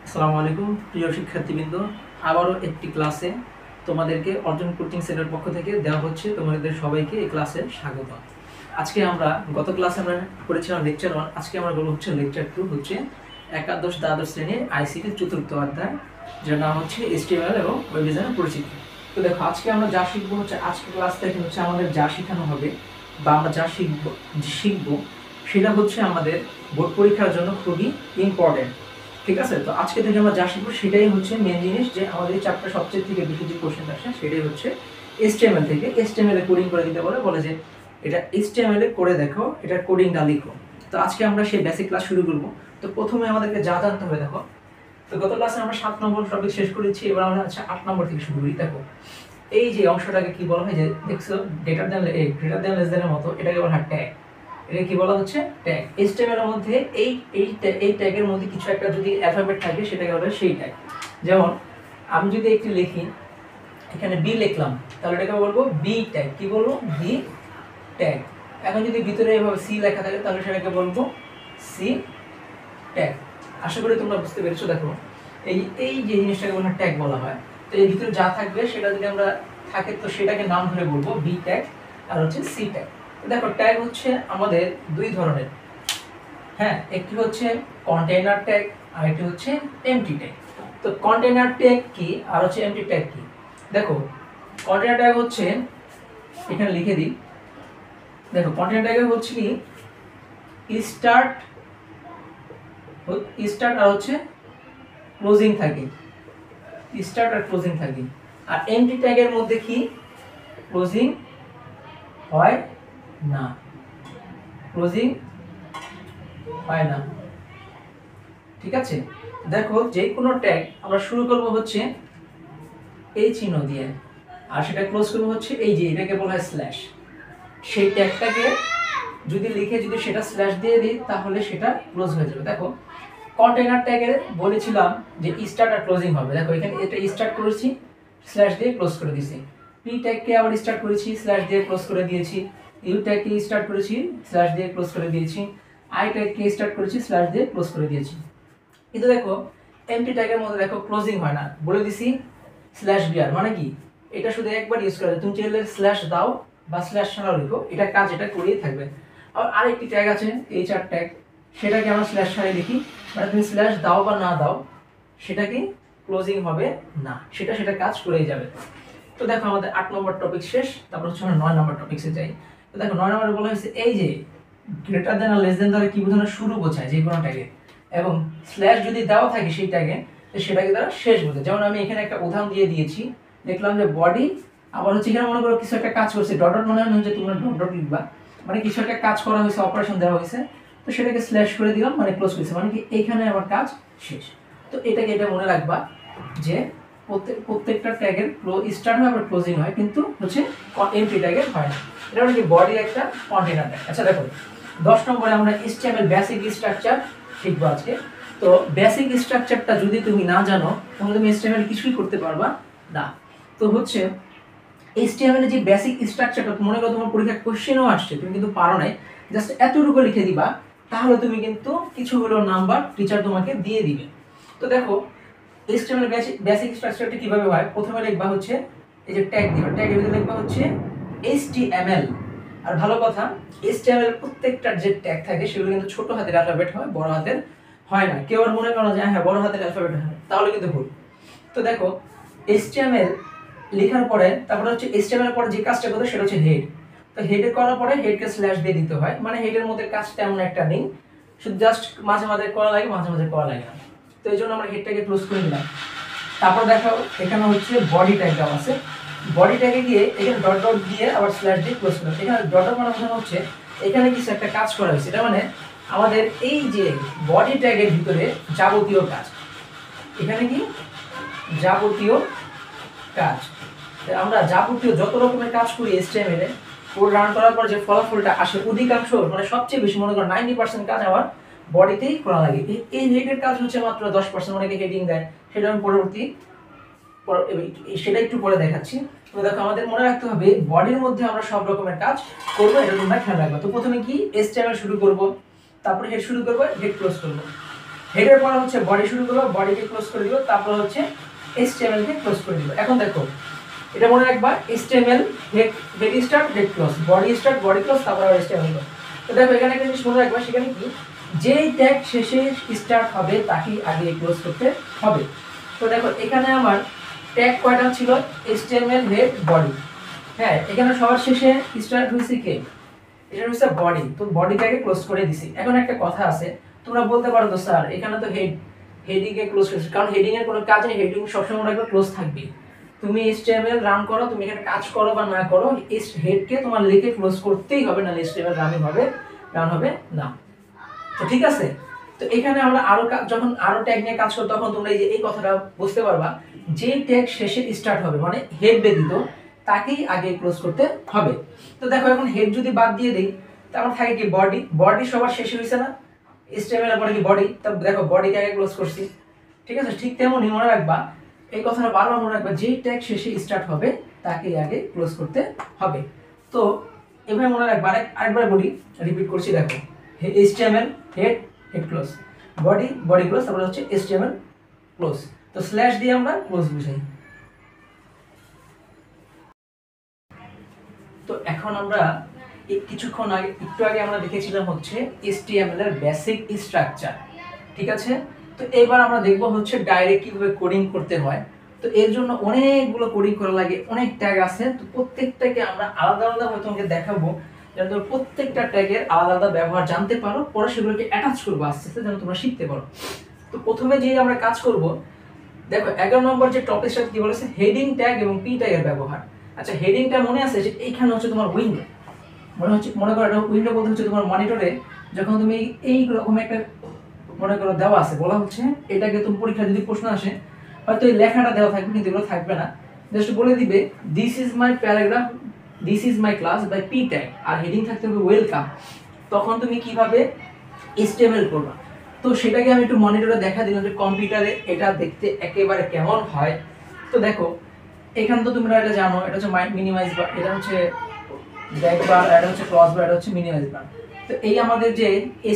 আসসালামু আলাইকুম প্রিয় শিক্ষার্থীবৃন্দ, আবারও একটি ক্লাসে তোমাদেরকে অর্জন কোচিং সেন্টারের পক্ষ থেকে দেওয়া হচ্ছে তোমাদের সবাইকে এই ক্লাসে স্বাগত। আজকে আমরা গত ক্লাসে আমরা করেছিলাম লেকচার 1, আজকে আমরা বলবো হচ্ছে লেকচার 2, হচ্ছে একাদশ দ্বাদশ শ্রেণীর আইসিটি চতুর্থ অধ্যায়, যার নাম হচ্ছে HTML এবং ওয়েব ডিজাইনের পরিচিতি। তো দেখো, আজকে আমরা যা শিখবো হচ্ছে আজকে ক্লাস থেকে হচ্ছে আমাদের যা শেখানো হবে বা আমরা যা শিখবো সেটা হচ্ছে আমাদের বোর্ড পরীক্ষার জন্য খুবই ইম্পর্টেন্ট। ঠিক আছে, তো আজকে থেকে আমরা যা শিখবো সেটাই হচ্ছে মেন জিনিস, যে আমাদের এই চ্যাপ্টার সবচেয়ে থেকে বেশি যে কোশ্চেন আসে সেটাই হচ্ছে HTML থেকে। HTML এ কোডিং করে দিতে বলে যে এটা HTML এ করে দেখো, এটা কোডিংটা লিখো। তো আজকে আমরা সেই বেসিক ক্লাস শুরু করব। তো প্রথমে আমাদেরকে যা জানতে হবে, দেখো, তো গত ক্লাসে আমরা 7 নম্বর টপিক শেষ করেছি, এবার আমরা হচ্ছে 8 নম্বর থেকে শুরু করি। দেখো, এই যে অংশটাকে কি বলা হয়, যে দেখছো গ্রেটার দ্যান লেস দ্যানের মতো, এটাকে বলা হয় ট্যাগ। এটা কি বলা হচ্ছে? ট্যাগ। HTML এর মধ্যে এই ট্যাগের মধ্যে কিছু একটা যদি অ্যালফাবেট থাকে সেটাকে বলা হয় সেই ট্যাগ। যেমন আমি যদি একটি লিখি, এখানে বি লিখলাম, তাহলে এটাকে বলবো বি ট্যাগ। কি বলবো? B tag. এখন যদি ভিতরে এভাবে সি লেখা থাকে তাহলে সেটাকে বলবো সি ট্যাগ। আশা করি তোমরা বুঝতে পেরেছো। দেখো, এই এই যে জিনিসটাকে বলা ট্যাগ বলা হয়। তো এর ভিতরে যা থাকবে সেটা যদি আমরা থাকে তো সেটাকে নাম ধরে বলবো বি ট্যাগ আর হচ্ছে সি ট্যাগ। দেখো, ট্যাগ হচ্ছে আমাদের দুই ধরনের। হ্যাঁ, একটি হচ্ছে কন্টেইনার ট্যাগ আর একটি হচ্ছে এমটি ট্যাগ। তো কন্টেইনার ট্যাগ কি আর হচ্ছে এমটি ট্যাগ কি? দেখো, কন্টেইনার ট্যাগ হচ্ছে, এখানে লিখে দিই। দেখো, কন্টেইনার ট্যাগ হচ্ছে কি স্টার্ট আর হচ্ছে ক্লোজিং থাকে, স্টার্ট আর ক্লোজিং থাকে। আর এমটি ট্যাগের মধ্যে কি ক্লোজিং হয় না, ক্লোজিং হয় না। ঠিক আছে, দেখো, যে কোনো ট্যাগ আমরা শুরু করব হচ্ছে এই চিহ্ন দিয়ে, আর সেটা ক্লোজ করব হচ্ছে এই যে এটাকে বলা হয় স্ল্যাশ। সেই ট্যাগটাকে যদি লিখে যদি সেটা স্ল্যাশ দিয়ে দিই তাহলে সেটা ক্লোজ হয়ে যাবে। দেখো, কন্টেইনার ট্যাগে বলেছিলাম যে স্টার্ট আর ক্লোজিং হবে। দেখো, এখানে এটা স্টার্ট করেছি, স্ল্যাশ দিয়ে ক্লোজ করে দিয়েছি। পি ট্যাগকে আবার স্টার্ট করেছি, স্ল্যাশ দিয়ে ক্লোজ করে দিয়েছি। ইউ ট্যাগকে স্টার্ট করেছি, স্ল্যাশ দিয়ে ক্লোজ করে দিয়েছি। আই ট্যাগকে স্টার্ট করেছি, স্ল্যাশ দিয়ে ক্লোজ করে দিয়েছি। কিন্তু দেখো, এমটি ট্যাগের মধ্যে দেখো ক্লোজিং হয় না, বলে দিছি স্ল্যাশ বিআর। মানে কি, এটা শুধু একবার ইউজ করা যায়। তুমি চাইলে স্ল্যাশ দাও বা স্ল্যাশ ছাড়াও লিখো, এটা কাজ এটা করেই থাকবে। আর আরেকটি ট্যাগ আছে এইচআর ট্যাগ, সেটাকে আমরা স্ল্যাশ ছাড়াই লিখি। মানে তুমি স্ল্যাশ দাও বা না দাও সেটাকে ক্লোজিং হবে না, সেটা কাজ করেই যাবে। তো দেখো, আমাদের 8 নম্বর টপিক শেষ। তারপর হচ্ছে আমরা 9 নম্বর টপিকসে যাই। তো দেখো, 9 নম্বরে বলা হয়েছে এই যে গ্রেটার দেন আর লেস দেন দ্বারা কি বোঝানো? শুরু বোঝায় যে কোনো ট্যাগে, এবং স্ল্যাশ যদি দেওয়া থাকে সেই ট্যাগে তো সেটাকে দ্বারা শেষ বোঝায়। যেমন আমি এখানে একটা উদাহরণ দিয়ে দিয়েছি, দেখলাম যে বডি, আবার হচ্ছে এখানে মনে করো কিছু একটা কাজ করছে, ডট ডট মনে হয় যে তোমরা ডট ডট লিখবা, মানে কিছু একটা কাজ করা হয়েছে, অপারেশন দেওয়া হয়েছে, তো সেটাকে স্ল্যাশ করে দিলাম, মানে ক্লোজ করেছে, মানে কি এইখানে আমার কাজ শেষ। তো এটাকে এটা মনে রাখবা যে প্রত্যেকটা ট্যাগের স্টার্ট হয় আবার ক্লোজিং হয়, কিন্তু হচ্ছে এমটি ট্যাগের হয় না। এটা মানে কি বডি একটা কন্টেইনার ট্যাগ। আচ্ছা দেখো, 10 নম্বরে আমরা HTML বেসিক স্ট্রাকচার শিখবো আজকে। তো বেসিক স্ট্রাকচারটা যদি তুমি না জানো তাহলে তুমি HTML কিছুই করতে পারবা না। তো হচ্ছে HTML এর যে বেসিক স্ট্রাকচারটা, মনে করো তোমার পরীক্ষায় কোশ্চেনও আসছে, তুমি কিন্তু পারো নাই, জাস্ট এতটুকু লিখে দিবা, তাহলে তুমি কিন্তু কিছু হলো নাম্বার টিচার তোমাকে দিয়ে দিবে। তো দেখো, HTML বেসিক স্ট্রাকচারটা কিভাবে হয়? প্রথমে লিখবা হচ্ছে এই যে ট্যাগ দিবা, ট্যাগের ভিতরে লিখবা হচ্ছে HTML। আর ভালো কথা, HTML এর প্রত্যেকটা যে ট্যাগ থাকে সেগুলো কিন্তু ছোট হাতের অ্যালফাবেট হয়, বড় হাতের হয় না। কেউ আর মনে করো যে হ্যাঁ বড় হাতের অ্যালফাবেট হয়, তাহলে কিন্তু ভুল। তো দেখো, HTML লেখার পরে তারপরে হচ্ছে HTML এর পরে যে কাজটা করতে সেটা হচ্ছে হেড। তো হেডে করার পরে হেডকে স্ল্যাশ দিয়ে দিতে হয়, মানে হেডের মধ্যে কাজ তেমন একটা নেই, শুধু জাস্ট মাঝে মাঝে করা লাগে, মাঝে মাঝে করা লাগে না। তো এই জন্য আমরা হেডটাকে ক্লোজ করে দিলাম। তারপর দেখো, এখানে হচ্ছে বডি ট্যাগ দেওয়া আছে, বডি ট্যাগে গিয়ে এখানে ডট ডট দিয়ে আবার স্ল্যাশ দিয়ে ক্লোজ করলাম। এখানে ডট ডট মানে বোঝানো হচ্ছে এখানে কিছু একটা কাজ করা হয়েছে, এটা মানে আমাদের এই যে বডি ট্যাগের ভিতরে যাবতীয় কাজ, এখানে কি যাবতীয় কাজ। আমরা যাবতীয় যত রকমের কাজ করি HTML এ, কোড রান করার পর যে ফলাফলটা আসে অধিকাংশ, মানে সবচেয়ে বেশি, মনে করো 90% কাজ আমার বডিতেই করা লাগে। এই হেডের কাজ হচ্ছে মাত্র 10%, অনেকে হেডিং দেয়, সেটা আমি সেটা একটু পরে দেখাচ্ছি। তো দেখো, আমাদের মনে রাখতে হবে বডির মধ্যে আমরা সব রকমের কাজ করবো, এটা তোমরা খেয়াল রাখবে। তো প্রথমে কি HTML শুরু করব, তারপরে হেড শুরু করবো, হেড ক্লোজ করবো। হেডের পরে হচ্ছে বডি শুরু করলো, বডিকে ক্লোজ করে দিল, তারপর হচ্ছে HTML কে ক্লোজ করে দিল। এখন দেখো এটা মনে রাখবা, HTML head start head close, body start body close, তারপর আবার HTML ক্লোজ। তো দেখো এখানে একটা জিনিস মনে রাখবা, সেখানে কি যেই ট্যাগ শেষে স্টার্ট হবে তাকেই আগে ক্লোজ করতে হবে। তো দেখো এখানে আমার ট্যাগ কয়টা ছিল, HTML হেড বডি। হ্যাঁ, এখানে সবার শেষে স্টার্ট হয়েছে কে, এটা হচ্ছে বডি, তো বডিটাকে ক্লোজ করে দিছি। এখন একটা কথা আছে, তোমরা বলতে পারো তো স্যার এখানে তো হেডিং এ ক্লোজ করেছি, কারণ হেডিং এর কোনো কাজ নেই, হেডিং সবসময় রাখবে ক্লোজ থাকবে। তুমি HTML রান করো, তুমি এখানে কাজ করো বা না করো, হেডকে তোমার লিখে ক্লোজ করতেই হবে, না HTML রান হবে না। তো ঠিক আছে, তো এখানে আমরা যখন আরো ট্যাগ নিয়ে কাজ করব, তখন তোমরা এই কথাটা বুঝতে পারবা, যে ট্যাগ শেষে স্টার্ট হবে মানে হেড ব্যতীত তাকেই আগে ক্লোজ করতে হবে। তো দেখো এখন হেড যদি বাদ দিয়ে দেই, তারপর থাকে কি বডি সবার শেষে হইছে না, HTML এর পরে কি বডি, তারপর দেখো বডিকে আগে ক্লোজ করছি। ঠিক আছে, ঠিক তেমনই মনে রাখবা, এই কথাটা বারবার মনে রাখবা, যে ট্যাগ শেষে স্টার্ট হবে তাকেই আগে ক্লোজ করতে হবে। তো এভাবে মনে রাখবা। আরেকবার বলি, রিপিট করছি, দেখো HTML head close, body close, তারপরে হচ্ছে HTML ক্লোজ। তো স্ল্যাশ দিয়ে আমরা ক্লোজ বুঝাই। তো এখন আমরা কিছুক্ষণ আগে একটু আগে আমরা দেখেছিলাম হচ্ছে HTML এর বেসিক স্ট্রাকচার। ঠিক আছে, তো এবার আমরা দেখব হচ্ছে ডাইরেক্ট কিভাবে কোডিং করতে হয়। তো এর জন্য অনেকগুলো কোডিং করা লাগে, অনেক ট্যাগ আছে, তো প্রত্যেকটাকে আমরা আলাদা আলাদা ভাবে তোমাকে দেখাবো, যেন তোমরা প্রত্যেকটা ট্যাগের আলাদা আলাদা ব্যবহার জানতে পারো, পরে সেগুলোকে অ্যাটাচ করবো আস্তে আস্তে, যেন তোমরা শিখতে পারো। তো প্রথমে যে আমরা কাজ করব, দেখো 11 নম্বর যে টপিকের সাথে কি বলেছে, হেডিং ট্যাগ এবং পি ট্যাগের ব্যবহার। আচ্ছা, হেডিংটা মনে আছে যে এইখানে হচ্ছে তোমার উইন্ডো, মনে করো এটা উইন্ডো বলতে হচ্ছে তোমার মনিটরে যখন তুমি এই রকম একটা মনে করো দেওয়া আছে, বলা হচ্ছে এটাকে তুমি পরীক্ষা যদি প্রশ্ন আসে, হয়তো এই লেখাটা দেওয়া থাকবে কিন্তু এগুলো থাকবে না, জাস্ট বলে দিবে this is my paragraph, this is my class by P tag, আর হেডিং থাকতে হবে ওয়েলকাম। তখন তুমি কিভাবে HTML করবা, তো সেটাকে আমি একটু মনিটরে দেখা দিলাম যে কম্পিউটারে এটা দেখতে একেবারে কেমন হয়। তো দেখো এখানে তো তোমরা এটা জানো, এটা হচ্ছে মিনিমাইজ বার, এটা হচ্ছে ব্যাক বার, এটা হচ্ছে ক্রস বার, এটা হচ্ছে মিনিমাইজ বার। তো এই আমাদের যে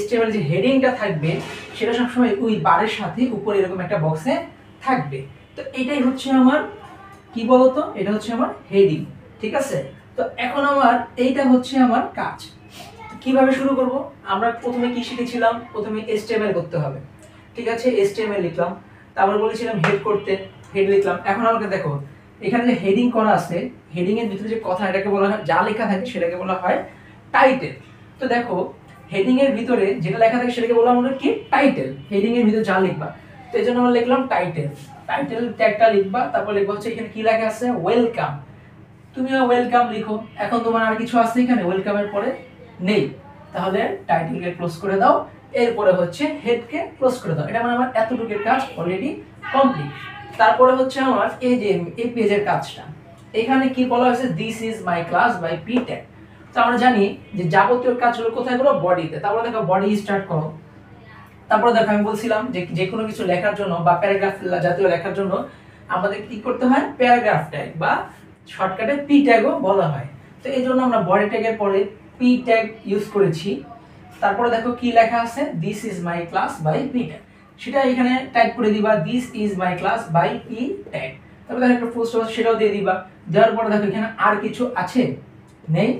HTML যে হেডিংটা থাকবে, সেটা সবসময় ওই বারের সাথে উপরে এরকম একটা বক্সে থাকবে। তো এটাই হচ্ছে আমার কি বলতো, এটা হচ্ছে আমার হেডিং। ঠিক আছে, তো এখন আমার এইটা হচ্ছে আমার কাজ। কিভাবে শুরু করব, আমরা প্রথমে কি শিখেছিলাম, প্রথমে HTML করতে হবে। ঠিক আছে, HTML লিখলাম, তারপর বলেছিলাম হেড করতে, হেড লিখলাম। এখন আমাকে দেখো এখানে যে হেডিং করা আছে, হেডিং এর ভিতরে যে কথা, এটাকে বলা হয়, যা লেখা থাকে সেটাকে বলা হয় টাইটেল। তো দেখো হেডিং এর ভিতরে যেটা লেখা থাকে সেটাকে বলা হয় কি টাইটেল, হেডিং এর ভিতরে যা লিখবা। তো এই জন্য আমরা লিখলাম টাইটেল, টাইটেল ট্যাগটা লিখবা, তারপর লিখবা হচ্ছে এখানে কি লেখা আছে, ওয়েলকাম। তুমিও ওয়েলকাম লিখো। এখন তোমার আর কিছু আছে এখানে ওয়েলকামের পরে নেই, তাহলে টাইটেলকে ক্লোজ করে দাও, এরপরে হচ্ছে হেডকে ক্লোজ করে দাও। এটা মানে আমার এতটুকুর কাজ অলরেডি কমপ্লিট। তারপরে হচ্ছে আমার এই যে এই পেজের কাজটা, এখানে কি বলা হয়েছে, this is my class by P tag. তো আমরা জানি যে যাবতীয় কাজগুলো কোথায় করো, বডিতে। তারপরে দেখো বডি স্টার্ট করো, তারপরে দেখো আমি বলছিলাম যে কোনো কিছু লেখার জন্য বা প্যারাগ্রাফ জাতীয় লেখার জন্য আমাদের কি করতে হয়, প্যারাগ্রাফ ট্যাগ বা শর্টকাটে পি ট্যাগও বলা হয়। তো এই জন্য আমরা বডি ট্যাগের পরে পি ট্যাগ ইউজ করেছি। তারপরে দেখো কি লেখা আছে, this is my class by P tag, সেটা এখানে টাইপ করে দিবা, this is my class by P tag. তারপরে দেখো একটা ফুল স্টপ সেটাও দিয়ে দিবা। দেওয়ার পরে দেখো এখানে আর কিছু আছে নেই,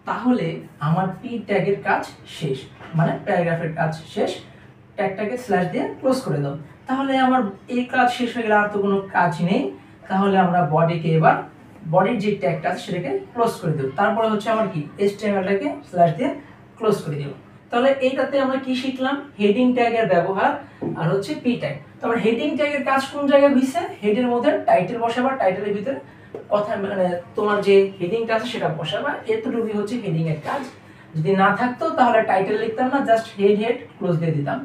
তাহলে আমার পি ট্যাগের কাজ শেষ, মানে প্যারাগ্রাফের কাজ শেষ। ট্যাগটাকে স্ল্যাশ দিয়ে ক্লোজ করে দাও, তাহলে আমার এই কাজ শেষ হয়ে গেলে আর তো কোনো কাজ নেই। তাহলে আমরা বডিকে এবার বডির যে ট্যাগটা আছে সেটাকে ক্লোজ করে দেব। তারপরে হচ্ছে আমার কি HTML-টাকে স্ল্যাশ দিয়ে ক্লোজ করে দেব। তাহলে এইটাতে আমরা কি শিখলাম, হেডিং ট্যাগের ব্যবহার আর হচ্ছে পি ট্যাগ। তারপর হেডিং ট্যাগের কাজ কোন জায়গায় হইছে, হেডের মধ্যে টাইটেল বসাবা, টাইটেলের ভিতরে কথা মানে তোমার যে হেডিংটা আছে সেটা বসাবা, এতটুকুই হচ্ছে হেডিং এর কাজ। যদি না থাকতো তাহলে টাইটেল লিখতাম না, জাস্ট হেড ক্লোজ দিয়ে দিতাম,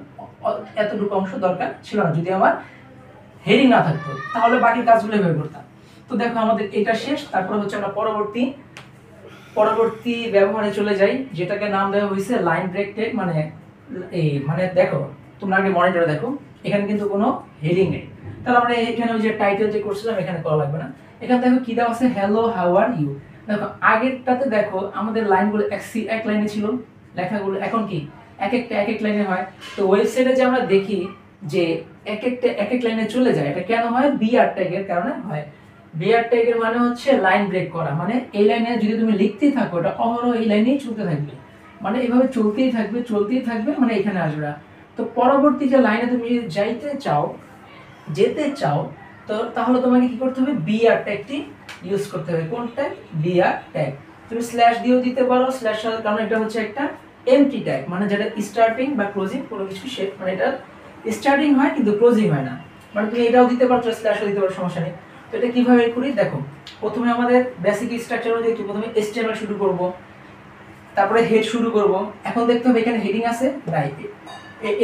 এতটুকু অংশ দরকার ছিল না যদি আমার হেডিং না থাকতো, তাহলে বাকি কাজগুলো এভাবে করতাম। তো দেখো আমাদের এটা শেষ। তারপর হচ্ছে আমরা পরবর্তী ব্যবহারে চলে যাই, যেটাকে নাম দেওয়া হয়েছে লাইন ব্রেক ট্যাগ। মানে দেখো তোমরা আগে মনিটরে দেখো, এখানে কিন্তু কোনো হেডিং নেই, তাহলে আমরা এখানে ওই যে টাইটেল যে করছিলাম এখানে করা লাগবে না। এখানে দেখো কি দেওয়া আছে, হ্যালো হাউ আর ইউ। দেখো আগেরটাতে দেখো আমাদের লাইনগুলো এক লাইনে ছিল লেখাগুলো, এখন কি এক এক লাইনে হয়। তো ওয়েবসাইটে যে আমরা দেখি যে এক এক লাইনে চলে যায়। এটা কেন হয়? বিআর ট্যাগের কারণে হয়। বিআর ট্যাগের মানে হচ্ছে লাইন ব্রেক করা, মানে এই লাইনে যদি তুমি লিখতেই থাকো এটা অহরহ এই লাইনেই চলতে থাকবে, মানে এভাবে চলতেই থাকবে, মানে এখানে আসবে না। তো পরবর্তী যে লাইনে তুমি যেতে চাও তো তাহলে তোমাকে কি করতে হবে? বিআর ট্যাগটি ইউজ করতে হবে। কোন ট্যাগ? BR tag. তুমি স্ল্যাশ দিয়েও দিতে পারো, স্ল্যাশ কারণ এটা হচ্ছে একটা এমটি ট্যাগ, মানে যেটা স্টার্টিং বা ক্লোজিং কোনো কিছু মানে এটা স্টার্টিং হয় কিন্তু ক্লোজিং হয় না, মানে তুমি এটাও দিতে পারছো, স্ল্যাশও দিতে পারো, সমস্যা নেই। তো এটা কিভাবে করি দেখো, প্রথমে আমাদের বেসিক স্ট্রাকচার অনুযায়ী প্রথমে HTML শুরু করব, তারপরে হেড শুরু করব। এখন দেখতে হবে এখানে হেডিং আছে নাই,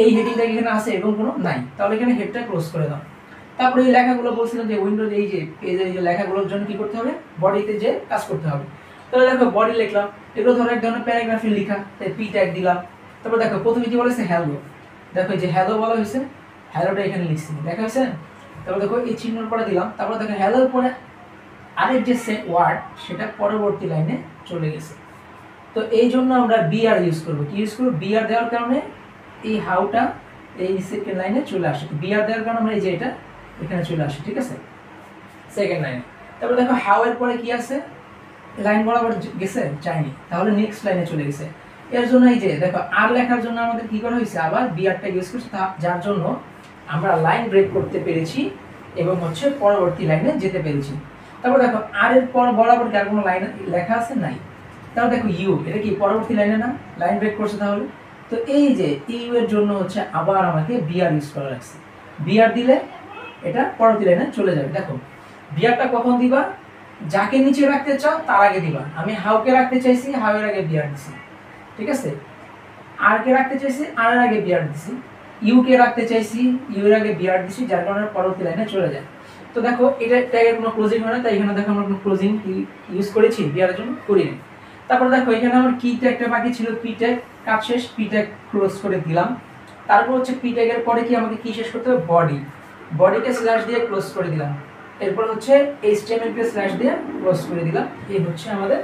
এই হেডিংটা এখানে আছে এবং কোনো নাই, তাহলে এখানে হেডটা ক্লোজ করে দাও। তারপরে এই লেখাগুলো বলছিলাম যে উইন্ডোজ এই যে পেজের এই যে লেখাগুলোর জন্য কি করতে হবে? বডিতে যে কাজ করতে হবে। তাহলে দেখো বডি লিখলাম, এগুলো ধরো এক ধরনের প্যারাগ্রাফে লেখা, তাই পি ট্যাগ দিলাম। তারপর দেখো প্রথমে কি বলেছে? হ্যালো। দেখো এই যে হ্যালো বলা হয়েছে, হ্যালোটা এখানে লিখছি, দেখা হয়েছে। তারপর দেখো এই চিহ্নের পরে দিলাম, তারপর দেখো হ্যালোর পরে আরেক যে ওয়ার্ড সেটা পরবর্তী লাইনে চলে গেছে। তো এই জন্য আমরা বিআর ইউজ করবো। কি ইউজ করবো? বিআর দেওয়ার কারণে এই হাউটা এই সেকেন্ড লাইনে চলে আসে। বিআর দেওয়ার কারণে আমরা এই যে এটা এখানে চলে আসে, ঠিক আছে, সেকেন্ড লাইনে। তারপর দেখো হাউ এর পরে কি আছে? লাইন বরাবর গেছে, যায়নি, তাহলে নেক্সট লাইনে চলে গেছে। এর জন্য এই যে দেখো আর লেখার জন্য আমাদের কি করা হয়েছে? আবার বিআরটা ইউজ করছি, যার জন্য আমরা লাইন ব্রেক করতে পেরেছি এবং হচ্ছে পরবর্তী লাইনে যেতে পেরেছি। তারপর দেখো আর এর পর বরাবর আর কোনো লাইন লেখা আছে? নাই। তাহলে দেখো ইউ, এটা কি পরবর্তী লাইনে না? লাইন ব্রেক করছে তাহলে। তো এই যে ইউ এর জন্য হচ্ছে আবার আমাকে বিআর ইউজ করা লাগছে। বিআর দিলে এটা পরবর্তী লাইনে চলে যাবে। দেখো বিআরটা কখন দিবা? যাকে নিচে রাখতে চাও তার আগে দিবা। আমি হাউকে রাখতে চাইছি, হাউ এর আগে বিআর দিছি, ঠিক আছে। আর কে রাখতে চাইছি, আর এর আগে বিআর দিছি। ইউ কে রাখতে চাইছি, ইউ এর আগে বিআর দিছি, যার কারণে পরবর্তী লাইনে চলে যায়। তো দেখো এটা ট্যাগের কোনো ক্লোজিং হয় না, তাই এখানে দেখো আমরা কোনো ক্লোজিং ইউজ করেছি বিআর এর জন্য করিনি। তারপর দেখো এখানে আমার কি ট্যাগটা বাকি ছিল, পি ট্যাগ, কাজ শেষ, পি ট্যাগ ক্লোজ করে দিলাম। তারপর হচ্ছে পি ট্যাগের পরে কি আমাকে কি শেষ করতে হবে? বডিকে স্ল্যাশ দিয়ে ক্লোজ করে দিলাম। এরপর হচ্ছে HTML কে স্ল্যাশ দিয়ে ক্লোজ করে দিলাম। এই হচ্ছে আমাদের